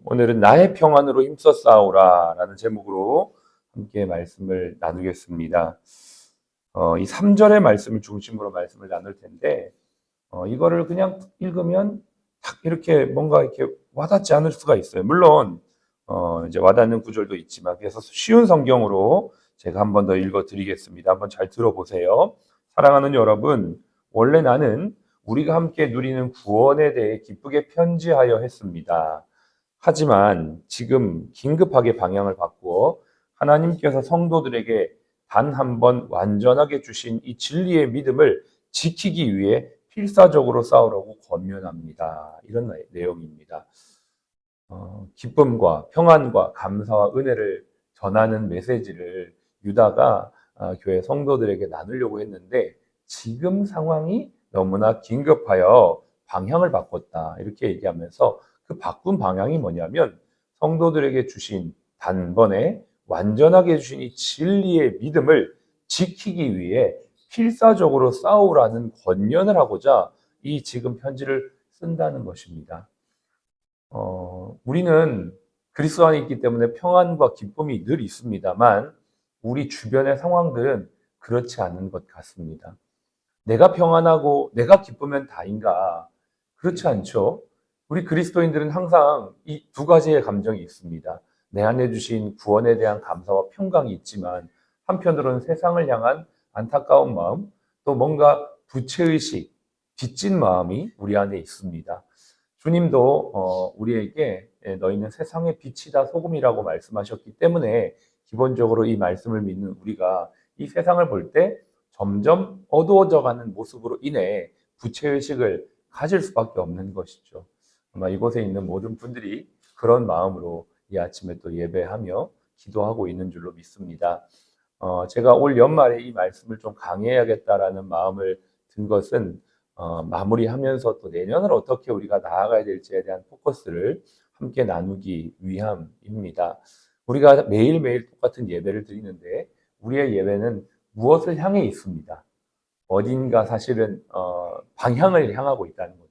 오늘은 나의 평안으로 힘써 싸우라 라는 제목으로 함께 말씀을 나누겠습니다. 이 3절의 말씀을 중심으로 말씀을 나눌 텐데, 이거를 그냥 읽으면 딱 이렇게 뭔가 이렇게 와닿지 않을 수가 있어요. 물론, 이제 와닿는 구절도 있지만, 그래서 쉬운 성경으로 제가 한 번 더 읽어 드리겠습니다. 한번 잘 들어보세요. 사랑하는 여러분, 원래 나는 우리가 함께 누리는 구원에 대해 기쁘게 편지하여 했습니다. 하지만 지금 긴급하게 방향을 바꾸어 하나님께서 성도들에게 단 한 번 완전하게 주신 이 진리의 믿음을 지키기 위해 필사적으로 싸우라고 권면합니다. 이런 내용입니다. 기쁨과 평안과 감사와 은혜를 전하는 메시지를 유다가 교회 성도들에게 나누려고 했는데 지금 상황이 너무나 긴급하여 방향을 바꿨다. 이렇게 얘기하면서 그 바꾼 방향이 뭐냐면 성도들에게 주신 단번에 완전하게 주신 이 진리의 믿음을 지키기 위해 필사적으로 싸우라는 권면을 하고자 이 지금 편지를 쓴다는 것입니다. 우리는 그리스도 안에 있기 때문에 평안과 기쁨이 늘 있습니다만 우리 주변의 상황들은 그렇지 않은 것 같습니다. 내가 평안하고 내가 기쁘면 다인가? 그렇지 않죠. 우리 그리스도인들은 항상 이 두 가지의 감정이 있습니다. 내 안에 주신 구원에 대한 감사와 평강이 있지만 한편으로는 세상을 향한 안타까운 마음, 또 뭔가 부채의식, 빚진 마음이 우리 안에 있습니다. 주님도 우리에게 너희는 세상의 빛이다 소금이라고 말씀하셨기 때문에 기본적으로 이 말씀을 믿는 우리가 이 세상을 볼 때 점점 어두워져가는 모습으로 인해 부채의식을 가질 수밖에 없는 것이죠. 아마 이곳에 있는 모든 분들이 그런 마음으로 이 아침에 또 예배하며 기도하고 있는 줄로 믿습니다. 제가 올 연말에 이 말씀을 좀 강해야겠다라는 마음을 든 것은 마무리하면서 또 내년을 어떻게 우리가 나아가야 될지에 대한 포커스를 함께 나누기 위함입니다. 우리가 매일매일 똑같은 예배를 드리는데 우리의 예배는 무엇을 향해 있습니다. 어딘가 사실은 방향을 향하고 있다는 거죠.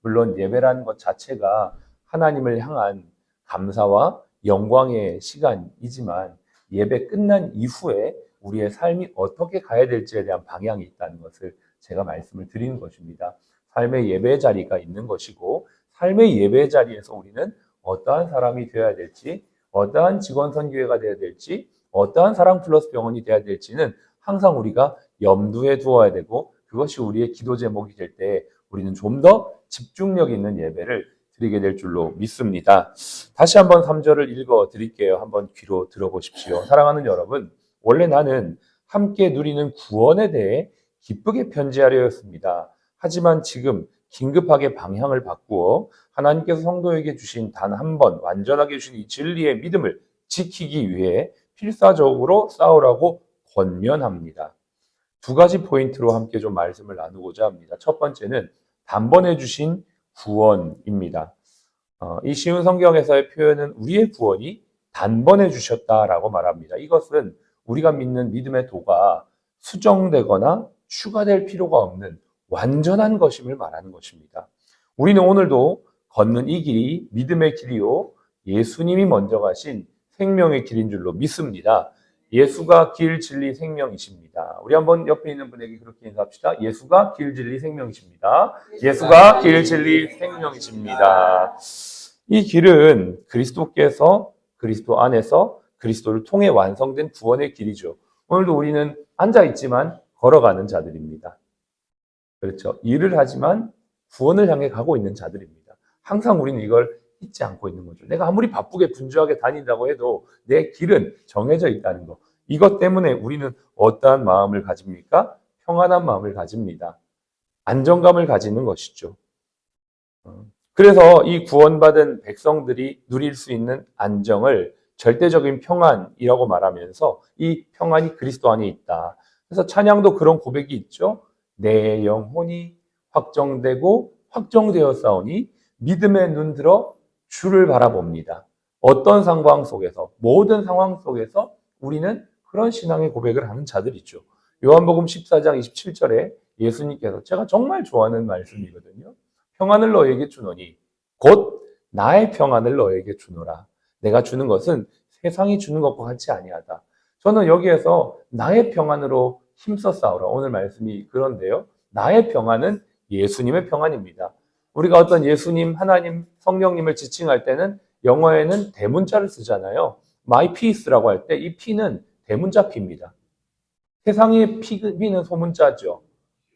물론 예배라는 것 자체가 하나님을 향한 감사와 영광의 시간이지만 예배 끝난 이후에 우리의 삶이 어떻게 가야 될지에 대한 방향이 있다는 것을 제가 말씀을 드리는 것입니다. 삶의 예배 자리가 있는 것이고 삶의 예배 자리에서 우리는 어떠한 사람이 되어야 될지, 어떠한 직원 선교회가 되어야 될지, 어떠한 사랑 플러스 병원이 되어야 될지는 항상 우리가 염두에 두어야 되고 그것이 우리의 기도 제목이 될 때 우리는 좀 더 집중력 있는 예배를 드리게 될 줄로 믿습니다. 다시 한번 3절을 읽어 드릴게요. 한번 귀로 들어보십시오. 사랑하는 여러분, 원래 나는 함께 누리는 구원에 대해 기쁘게 편지하려 했습니다. 하지만 지금 긴급하게 방향을 바꾸어 하나님께서 성도에게 주신 단 한 번 완전하게 주신 이 진리의 믿음을 지키기 위해 필사적으로 싸우라고 권면합니다. 두 가지 포인트로 함께 좀 말씀을 나누고자 합니다. 첫 번째는 단번에 주신 구원입니다. 이 쉬운 성경에서의 표현은 우리의 구원이 단번에 주셨다라고 말합니다. 이것은 우리가 믿는 믿음의 도가 수정되거나 추가될 필요가 없는 완전한 것임을 말하는 것입니다. 우리는 오늘도 걷는 이 길이 믿음의 길이요 예수님이 먼저 가신 생명의 길인 줄로 믿습니다. 예수가 길, 진리, 생명이십니다. 우리 한번 옆에 있는 분에게 그렇게 인사합시다. 예수가 길, 진리, 생명이십니다. 예수가 길, 진리, 생명이십니다. 이 길은 그리스도께서 그리스도 안에서 그리스도를 통해 완성된 구원의 길이죠. 오늘도 우리는 앉아있지만 걸어가는 자들입니다. 그렇죠. 일을 하지만 구원을 향해 가고 있는 자들입니다. 항상 우리는 이걸 잊지 않고 있는 거죠. 내가 아무리 바쁘게 분주하게 다닌다고 해도 내 길은 정해져 있다는 거. 이것 때문에 우리는 어떠한 마음을 가집니까? 평안한 마음을 가집니다. 안정감을 가지는 것이죠. 그래서 이 구원받은 백성들이 누릴 수 있는 안정을 절대적인 평안이라고 말하면서 이 평안이 그리스도 안에 있다. 그래서 찬양도 그런 고백이 있죠. 내 영혼이 확정되고 확정되었사오니 믿음의 눈 들어 주를 바라봅니다. 어떤 상황 속에서, 모든 상황 속에서 우리는 그런 신앙의 고백을 하는 자들이죠. 요한복음 14장 27절에 예수님께서 제가 정말 좋아하는 말씀이거든요. 평안을 너에게 주노니 곧 나의 평안을 너에게 주노라. 내가 주는 것은 세상이 주는 것과 같이 아니하다. 저는 여기에서 나의 평안으로 힘써 싸우라. 오늘 말씀이 그런데요. 나의 평안은 예수님의 평안입니다. 우리가 어떤 예수님, 하나님, 성령님을 지칭할 때는 영어에는 대문자를 쓰잖아요. My peace라고 할 때 이 P는 대문자 P입니다. 세상의 P는 소문자죠.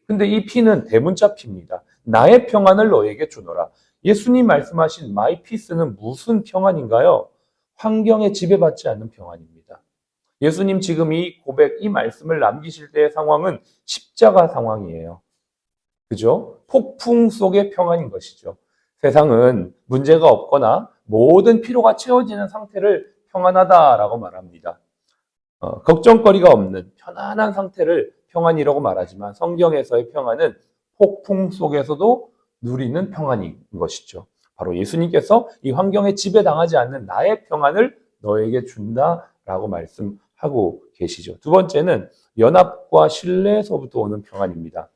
근데 이 P는 대문자 P입니다. 나의 평안을 너에게 주노라. 예수님 말씀하신 My peace는 무슨 평안인가요? 환경에 지배받지 않는 평안입니다. 예수님 지금 이 고백, 이 말씀을 남기실 때의 상황은 십자가 상황이에요. 그죠? 폭풍 속의 평안인 것이죠. 세상은 문제가 없거나 모든 필요가 채워지는 상태를 평안하다라고 말합니다. 걱정거리가 없는 편안한 상태를 평안이라고 말하지만 성경에서의 평안은 폭풍 속에서도 누리는 평안인 것이죠. 바로 예수님께서 이 환경에 지배당하지 않는 나의 평안을 너에게 준다라고 말씀하고 계시죠. 두 번째는 연합과 신뢰에서부터 오는 평안입니다.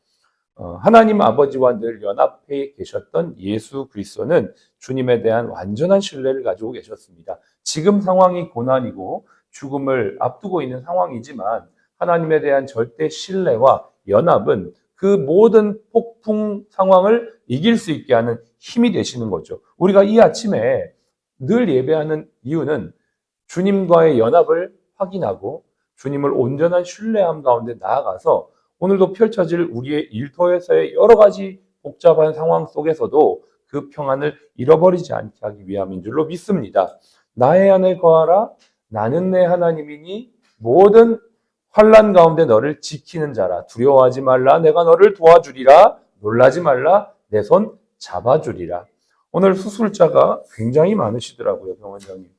하나님 아버지와 늘 연합해 계셨던 예수 그리스도는 주님에 대한 완전한 신뢰를 가지고 계셨습니다. 지금 상황이 고난이고 죽음을 앞두고 있는 상황이지만 하나님에 대한 절대 신뢰와 연합은 그 모든 폭풍 상황을 이길 수 있게 하는 힘이 되시는 거죠. 우리가 이 아침에 늘 예배하는 이유는 주님과의 연합을 확인하고 주님을 온전한 신뢰함 가운데 나아가서 오늘도 펼쳐질 우리의 일터에서의 여러 가지 복잡한 상황 속에서도 그 평안을 잃어버리지 않게 하기 위함인 줄로 믿습니다. 나의 안에 거하라. 나는 내 하나님이니 모든 환난 가운데 너를 지키는 자라. 두려워하지 말라. 내가 너를 도와주리라. 놀라지 말라. 내 손 잡아주리라. 오늘 수술자가 굉장히 많으시더라고요, 병원장님.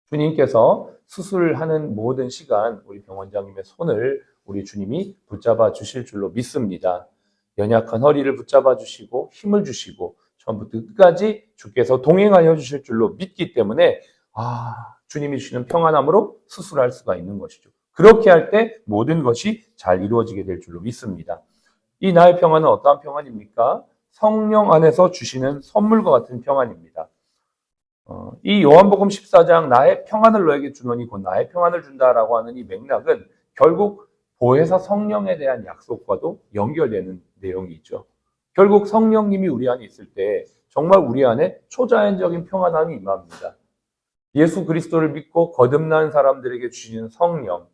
주님께서 수술하는 모든 시간 우리 병원장님의 손을 우리 주님이 붙잡아 주실 줄로 믿습니다. 연약한 허리를 붙잡아 주시고 힘을 주시고 처음부터 끝까지 주께서 동행하여 주실 줄로 믿기 때문에 주님이 주시는 평안함으로 수술할 수가 있는 것이죠. 그렇게 할 때 모든 것이 잘 이루어지게 될 줄로 믿습니다. 이 나의 평안은 어떠한 평안입니까? 성령 안에서 주시는 선물과 같은 평안입니다. 이 요한복음 14장 나의 평안을 너에게 주노니 곧 나의 평안을 준다라고 하는 이 맥락은 결국 보혜사 성령에 대한 약속과도 연결되는 내용이 있죠. 결국 성령님이 우리 안에 있을 때 정말 우리 안에 초자연적인 평안함이 임합니다. 예수 그리스도를 믿고 거듭난 사람들에게 주시는 성령,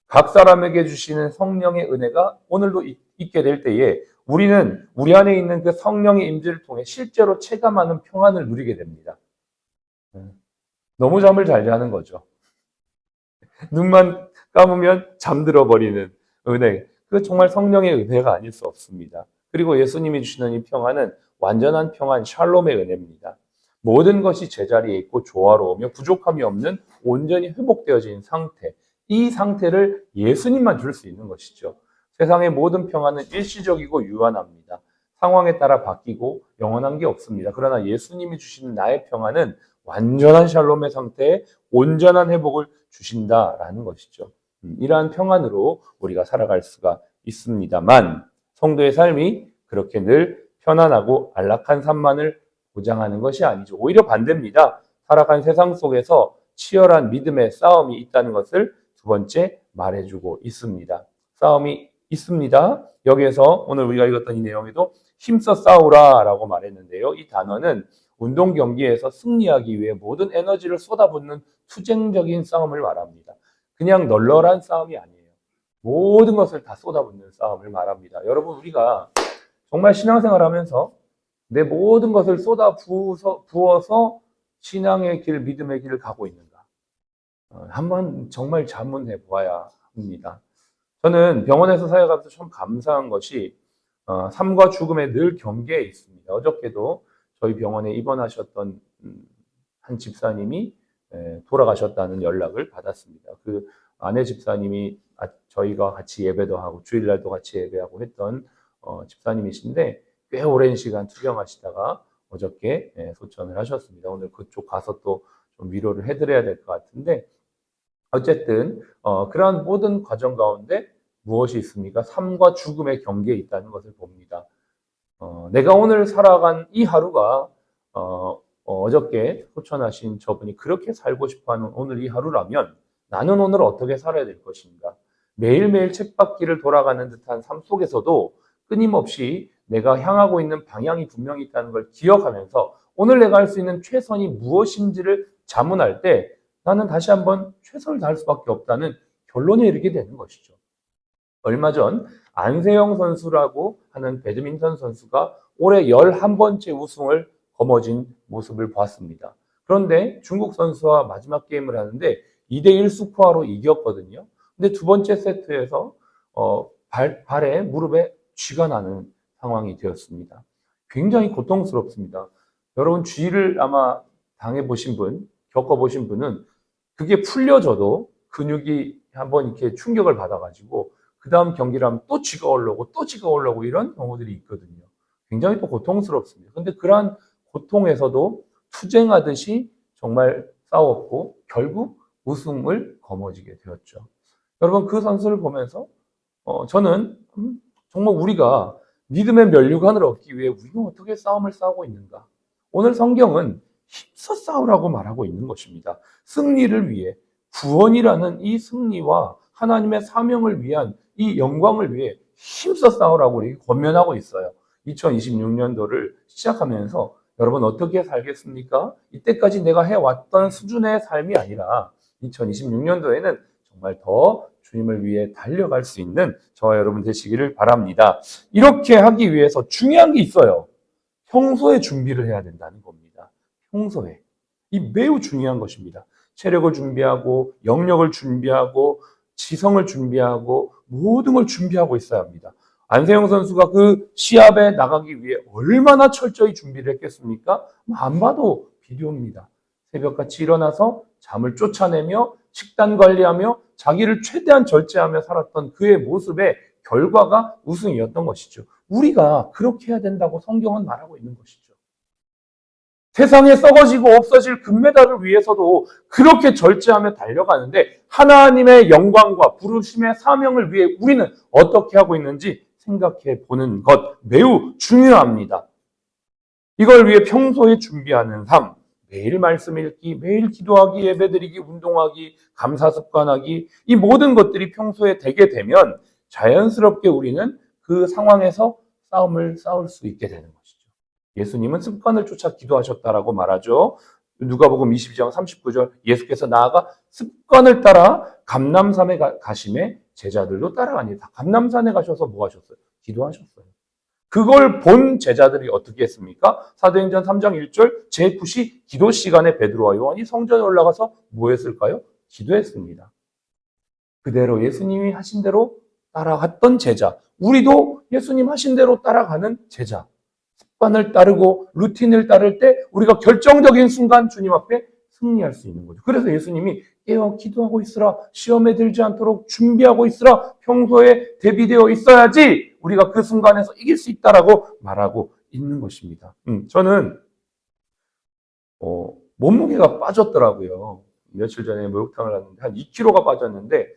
각 사람에게 주시는 성령의 은혜가 오늘도 있게 될 때에 우리는 우리 안에 있는 그 성령의 임재를 통해 실제로 체감하는 평안을 누리게 됩니다. 너무 잠을 잘 자는 거죠. 눈만 감으면 잠들어 버리는 은혜. 그 정말 성령의 은혜가 아닐 수 없습니다. 그리고 예수님이 주시는 이 평안은 완전한 평안, 샬롬의 은혜입니다. 모든 것이 제자리에 있고 조화로우며 부족함이 없는 온전히 회복되어진 상태. 이 상태를 예수님만 줄 수 있는 것이죠. 세상의 모든 평안은 일시적이고 유한합니다. 상황에 따라 바뀌고 영원한 게 없습니다. 그러나 예수님이 주시는 나의 평안은 완전한 샬롬의 상태에 온전한 회복을 주신다라는 것이죠. 이러한 평안으로 우리가 살아갈 수가 있습니다만 성도의 삶이 그렇게 늘 편안하고 안락한 삶만을 보장하는 것이 아니죠. 오히려 반대입니다. 살아간 세상 속에서 치열한 믿음의 싸움이 있다는 것을 두 번째 말해주고 있습니다. 싸움이 있습니다. 여기에서 오늘 우리가 읽었던 이 내용에도 힘써 싸우라 라고 말했는데요. 이 단어는 운동 경기에서 승리하기 위해 모든 에너지를 쏟아붓는 투쟁적인 싸움을 말합니다. 그냥 널널한 싸움이 아니에요. 모든 것을 다 쏟아붓는 싸움을 말합니다. 여러분, 우리가 정말 신앙생활 하면서 내 모든 것을 쏟아 부어서 신앙의 길, 믿음의 길을 가고 있는가? 한번 정말 자문해 보아야 합니다. 저는 병원에서 사역하면서 참 감사한 것이 삶과 죽음의 늘 경계에 있습니다. 어저께도 저희 병원에 입원하셨던 한 집사님이 돌아가셨다는 연락을 받았습니다. 그 아내 집사님이 저희가 같이 예배도 하고 주일날도 같이 예배하고 했던 집사님이신데 꽤 오랜 시간 투병하시다가 어저께 소천을 하셨습니다. 오늘 그쪽 가서 또 좀 위로를 해드려야 될 것 같은데 어쨌든 그러한 모든 과정 가운데 무엇이 있습니까? 삶과 죽음의 경계에 있다는 것을 봅니다. 내가 오늘 살아간 이 하루가 어저께 소천하신 저분이 그렇게 살고 싶어하는 오늘 이 하루라면 나는 오늘 어떻게 살아야 될 것인가? 매일매일 쳇바퀴를 돌아가는 듯한 삶 속에서도 끊임없이 내가 향하고 있는 방향이 분명히 있다는 걸 기억하면서 오늘 내가 할 수 있는 최선이 무엇인지를 자문할 때 나는 다시 한번 최선을 다할 수밖에 없다는 결론에 이르게 되는 것이죠. 얼마 전 안세영 선수라고 하는 배드민턴 선수가 올해 11번째 우승을 거머쥔 모습을 보았습니다. 그런데 중국 선수와 마지막 게임을 하는데 2대1 스코어로 이겼거든요. 근데 두 번째 세트에서 발에 무릎에 쥐가 나는 상황이 되었습니다. 굉장히 고통스럽습니다. 여러분 쥐를 아마 당해보신 분, 겪어보신 분은 그게 풀려져도 근육이 한번 이렇게 충격을 받아가지고 그 다음 경기를 하면 또 쥐가 올라오고 또 쥐가 올라오고 이런 경우들이 있거든요. 굉장히 또 고통스럽습니다. 근데 그러한 고통에서도 투쟁하듯이 정말 싸웠고 결국 우승을 거머쥐게 되었죠. 여러분 그 선수를 보면서 저는 정말 우리가 믿음의 면류관을 얻기 위해 우리는 어떻게 싸움을 싸우고 있는가? 오늘 성경은 힘써 싸우라고 말하고 있는 것입니다. 승리를 위해 구원이라는 이 승리와 하나님의 사명을 위한 이 영광을 위해 힘써 싸우라고 우리에게 권면하고 있어요. 2026년도를 시작하면서 여러분 어떻게 살겠습니까? 이때까지 내가 해왔던 수준의 삶이 아니라 2026년도에는 정말 더 주님을 위해 달려갈 수 있는 저와 여러분 되시기를 바랍니다. 이렇게 하기 위해서 중요한 게 있어요. 평소에 준비를 해야 된다는 겁니다. 평소에. 이 매우 중요한 것입니다. 체력을 준비하고 영역을 준비하고 지성을 준비하고 모든 걸 준비하고 있어야 합니다. 안세영 선수가 그 시합에 나가기 위해 얼마나 철저히 준비를 했겠습니까? 안 봐도 비디오입니다. 새벽같이 일어나서 잠을 쫓아내며 식단 관리하며 자기를 최대한 절제하며 살았던 그의 모습의 결과가 우승이었던 것이죠. 우리가 그렇게 해야 된다고 성경은 말하고 있는 것이죠. 세상에 썩어지고 없어질 금메달을 위해서도 그렇게 절제하며 달려가는데 하나님의 영광과 부르심의 사명을 위해 우리는 어떻게 하고 있는지 생각해 보는 것 매우 중요합니다. 이걸 위해 평소에 준비하는 삶, 매일 말씀 읽기, 매일 기도하기, 예배드리기, 운동하기, 감사 습관하기, 이 모든 것들이 평소에 되게 되면 자연스럽게 우리는 그 상황에서 싸움을 싸울 수 있게 되는 것이죠. 예수님은 습관을 쫓아 기도하셨다라고 말하죠. 누가복음 22장 39절 예수께서 나아가 습관을 따라 감람산에 가심에 제자들도 따라가니다. 감람산에 가셔서 뭐 하셨어요? 기도하셨어요. 그걸 본 제자들이 어떻게 했습니까? 사도행전 3장 1절 제9시 기도 시간에 베드로와 요한이 성전에 올라가서 뭐 했을까요? 기도했습니다. 그대로 예수님이 하신 대로 따라갔던 제자. 우리도 예수님 하신 대로 따라가는 제자. 습관을 따르고 루틴을 따를 때 우리가 결정적인 순간 주님 앞에 승리할 수 있는 거죠. 그래서 예수님이 깨어 기도하고 있으라, 시험에 들지 않도록 준비하고 있으라, 평소에 대비되어 있어야지 우리가 그 순간에서 이길 수 있다라고 말하고 있는 것입니다. 저는 몸무게가 빠졌더라고요. 며칠 전에 목욕탕을 갔는데 한 2kg가 빠졌는데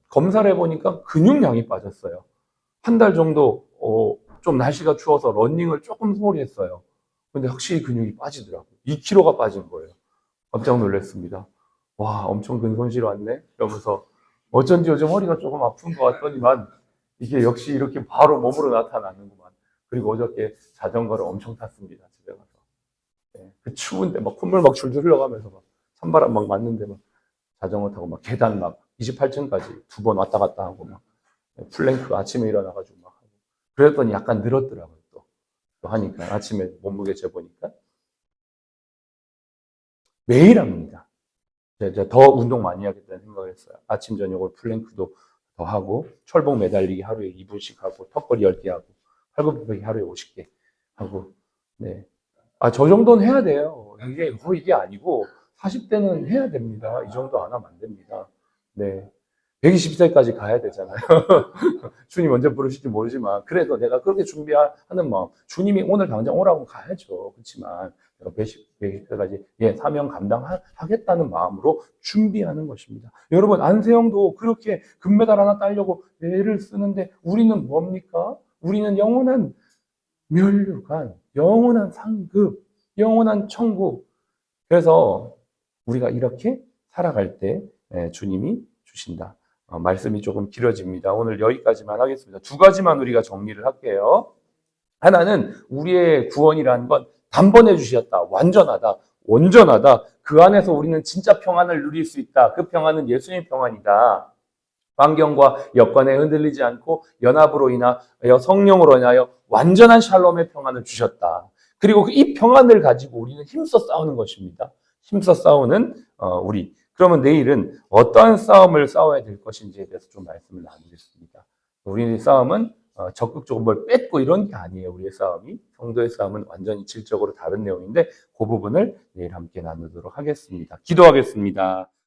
검사를 해보니까 근육량이 빠졌어요. 한 달 정도 좀 날씨가 추워서 러닝을 조금 소홀히 했어요. 근데 확실히 근육이 빠지더라고요. 2kg가 빠진 거예요. 깜짝 놀랐습니다. 와, 엄청 근손실 왔네? 이러면서 어쩐지 요즘 허리가 조금 아픈 것 같더니만 이게 역시 이렇게 바로 몸으로 나타나는구만. 그리고 어저께 자전거를 엄청 탔습니다. 집에 가서. 네, 그 추운데 막 콧물 막 줄줄 흘러가면서 막 찬바람 막 맞는데 막 자전거 타고 막 계단 막 28층까지 2번 왔다 갔다 하고 막 플랭크 아침에 일어나가지고 막 하고 그랬더니 약간 늘었더라고요. 또 하니까 아침에 몸무게 재보니까 매일 합니다. 제가 더 운동 많이 하겠다는 생각을 했어요. 아침 저녁으로 플랭크도 더 하고 철봉 매달리기 하루에 2분씩 하고 턱걸이 10개 하고 팔굽혀펴기 하루에 50개 하고 네. 저 정도는 해야 돼요. 이게 아니고 40대는 해야 됩니다. 이 정도 안 하면 안 됩니다. 네. 120세까지 가야 되잖아요. 주님 언제 부르실지 모르지만 그래도 내가 그렇게 준비하는 마음 주님이 오늘 당장 오라고 가야죠. 그렇지만 내가 120세까지 사명 감당하겠다는 마음으로 준비하는 것입니다. 여러분 안세영도 그렇게 금메달 하나 따려고 애를 쓰는데 우리는 뭡니까? 우리는 영원한 면류관, 영원한 상급 영원한 천국. 그래서 우리가 이렇게 살아갈 때 주님이 주신다. 말씀이 조금 길어집니다. 오늘 여기까지만 하겠습니다. 두 가지만 우리가 정리를 할게요. 하나는 우리의 구원이라는 건 단번에 주셨다. 완전하다. 온전하다. 그 안에서 우리는 진짜 평안을 누릴 수 있다. 그 평안은 예수님의 평안이다. 환경과 여건에 흔들리지 않고 연합으로 인하여 성령으로 인하여 완전한 샬롬의 평안을 주셨다. 그리고 이 평안을 가지고 우리는 힘써 싸우는 것입니다. 힘써 싸우는 우리. 그러면 내일은 어떠한 싸움을 싸워야 될 것인지에 대해서 좀 말씀을 나누겠습니다. 우리의 싸움은 적극적으로 뭘 뺏고 이런 게 아니에요. 우리의 싸움이. 성도의 싸움은 완전히 질적으로 다른 내용인데 그 부분을 내일 함께 나누도록 하겠습니다. 기도하겠습니다.